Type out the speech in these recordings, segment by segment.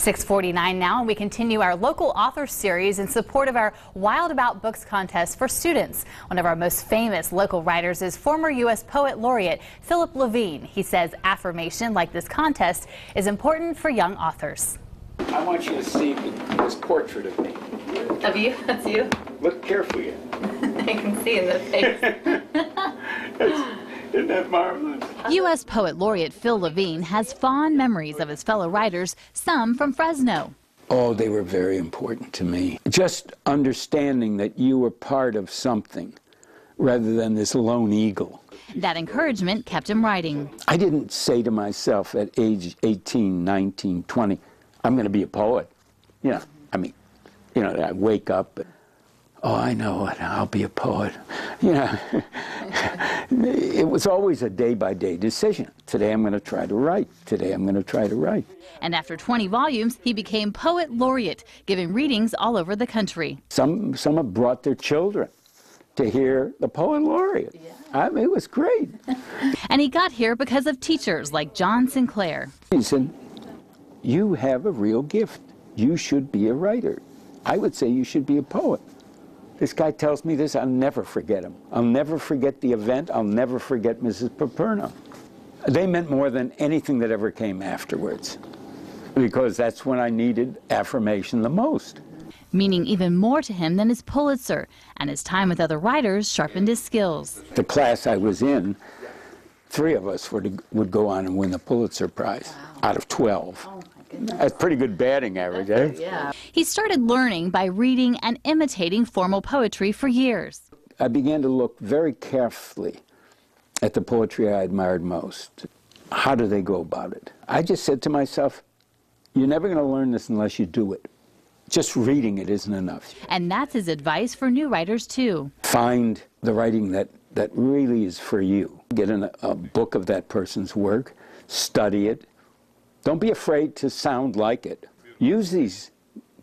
6:49 now, and we continue our local author series in support of our Wild About Books contest for students. One of our most famous local writers is former U.S. Poet Laureate Phil Levine. He says affirmation like this contest is important for young authors. I want you to see this portrait of me. Of you? That's you? Look carefully at it. I can see in the face. Isn't that marvelous? U.S. Poet Laureate Phil Levine has fond memories of his fellow writers, some from Fresno. Oh, they were very important to me. Just understanding that you were part of something rather than this lone eagle. That encouragement kept him writing. I didn't say to myself at age 18, 19, 20, I'm going to be a poet. I wake up, oh, I know it, I'll be a poet. It was always a day-by-day decision. Today I'm going to try to write. Today I'm going to try to write. And after 20 volumes, he became Poet Laureate, giving readings all over the country. Some have brought their children to hear the Poet Laureate. Yeah. It was great. And he got here because of teachers like John Sinclair. He said, you have a real gift. You should be a writer. I would say you should be a poet. This guy tells me this, I'll never forget him. I'll never forget the event. I'll never forget Mrs. Paperno. They meant more than anything that ever came afterwards, because that's when I needed affirmation the most. Meaning even more to him than his Pulitzer, and his time with other writers sharpened his skills. The class I was in, 3 of us would go on and win the Pulitzer Prize out of 12. Oh. That's pretty good batting average, eh? Yeah. He started learning by reading and imitating formal poetry for years. I began to look very carefully at the poetry I admired most. How do they go about it? I just said to myself, you're never going to learn this unless you do it. Just reading it isn't enough. And that's his advice for new writers, too. Find the writing that really is for you. Get in a book of that person's work, study it. Don't be afraid to sound like it. Use these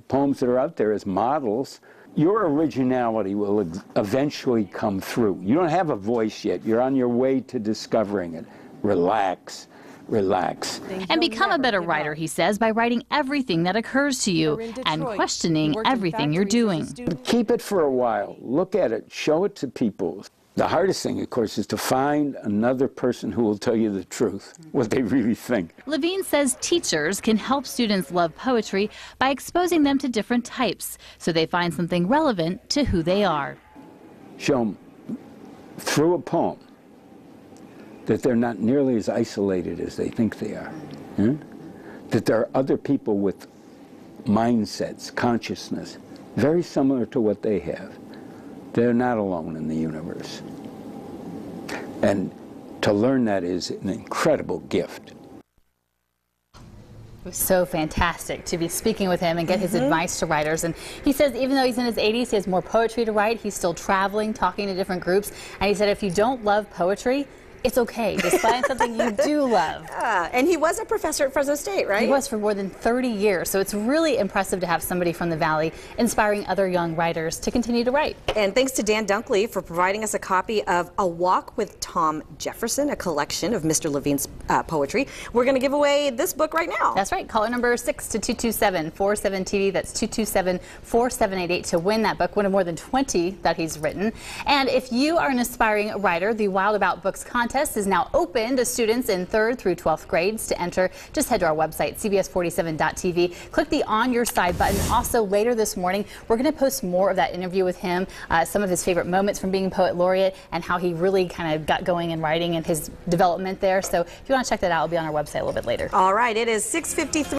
poems that are out there as models. Your originality will eventually come through. You don't have a voice yet. You're on your way to discovering it. Relax, relax. And become a better writer, he says, by writing everything that occurs to you and questioning everything you're doing. Keep it for a while. Look at it. Show it to people. The hardest thing, of course, is to find another person who will tell you the truth, what they really think. Levine says teachers can help students love poetry by exposing them to different types, so they find something relevant to who they are. Show them through a poem that they're not nearly as isolated as they think they are. That there are other people with mindsets, consciousness, very similar to what they have. They're not alone in the universe. And to learn that is an incredible gift. It was so fantastic to be speaking with him and get his advice to writers. And he says even though he's in his 80s, he has more poetry to write. He's still traveling, talking to different groups. And he said if you don't love poetry, it's okay. Just find something you do love. And he was a professor at Fresno State, right? He was for more than 30 years. So it's really impressive to have somebody from the Valley inspiring other young writers to continue to write. And thanks to Dan Dunkley for providing us a copy of A Walk with Tom Jefferson, a collection of Mr. Levine's poetry. We're going to give away this book right now. That's right. Caller number 6 to 227-47TV. That's 227-4788 to win that book, one of more than 20 that he's written. And if you are an aspiring writer, the Wild About Books contest is now open to students in 3rd through 12th grades. To enter, just head to our website, cbs47.tv. Click the On Your Side button. Also, later this morning, we're going to post more of that interview with him, some of his favorite moments from being Poet Laureate and how he really kind of got going in writing and his development there. So if you want to check that out, it'll be on our website a little bit later. All right, it is 6:53.